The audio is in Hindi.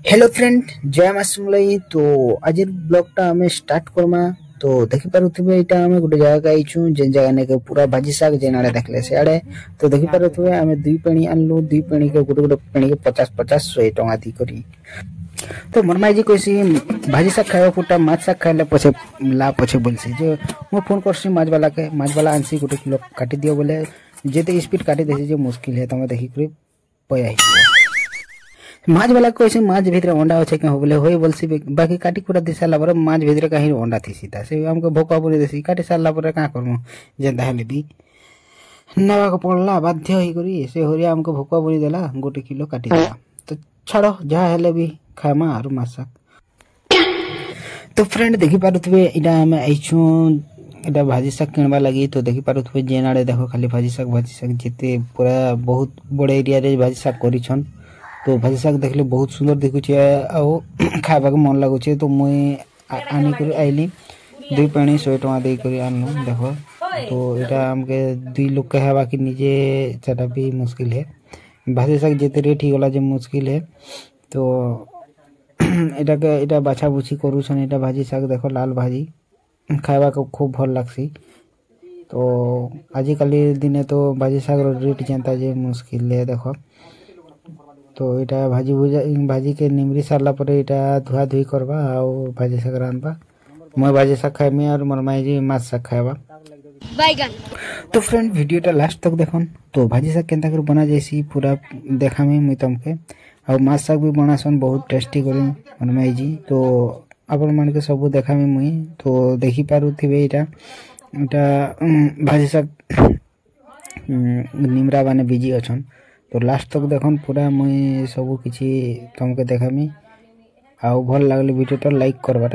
हेलो फ्रेंड जय मां समलाई। तो आज ब्लॉगटा आम स्टार्ट करमा। तो देखि पारुथिबे एटा आम गोटे जगह आइछु जे जगह ने के पूरा भाजी साग जेन आड़े देखले से आड़े। तो देखि पारुथिबे आमे दुई पेणी आनलु। दुई पेणी के गोटे गोटे पेणी के 50 100 टका दी करी। तो मरमाई जी कइसी भाजी साग खायो पुटा माछ साग खाइले पछे ला पछे बोलसी जे मो फोन करसी माछ वाला आनसी गोटे किलो काटी दियो बोले जेते स्पीड काटी देसी जे मुश्किल है तमे देखि करी पया ही माछ वाला कैसे माछ भीतर अंडा अच्छे क्या बोले होई बोलसी बाकी काटी कुटा दे साला पर माछ भीतर कहीं अंडा थी सीधा से हमको भोका बोली देसी काटी साला पर का करमु जेंदा हेले भी नवा को पड़ला बाध्य होई करी से होरिया हमको भोका बोली देला गोटे किलो काटी देला। तो छाड़ो जहाँ हेले भी खामा आरु मासा। तो फ्रेंड देखि पारुथबे इडा हम आइछु इडा भाजी साग किनबा लगी। तो देखि पारुथबे जेन आड़े देखो खाली भाजी साग जेते पूरा बहुत बड़े एरिया रे भाजी साग करिछन। तो भाजी साग देखले बहुत सुंदर दिखुचे आउ खाइबा के मन लागुचे। तो मुई आनी कर आइली दुई पेणी 100 टका दे कर आनलु देखो। तो एटा हमके दुई लोग के हेबा कि निजे चटा भी मुश्किल है भाजी साग जेते रेट ही गला जे मुश्किल है। तो एटा बाछा बुछी करूछन एटा भाजी साग देखो लाल भाजी खाइबा को खूब भल लागसी। तो आजिकाली दिने तो भाजी साग रेट जेंता जे मुश्किल है देखो। तो इटा भाजी के निमरी सारला पर इटा धुआ धुई करबा आउ भाजी साग रांधबा। मैं भाजी साग खाइमी और मोर माई जी माछ साग खाइबा बैगन। तो फ्रेंड वीडियोटा लास्ट तक देखन। तो भाजी साग केनता कर बना जैसी पूरा देखामी मुई तमके और माछ साग भी बनासन बहुत टेस्टी करी मोर माई जी। तो आपन मन के सब देखामी मुई। तो देखि पारुथिबे इटा भाजी साग निमरा बाने बिजी अछन। तो लास्ट तक देखन पूरा मुई सब किछि तुमके देखामी आउ भल लागले वीडियो तो लाइक करबाटा।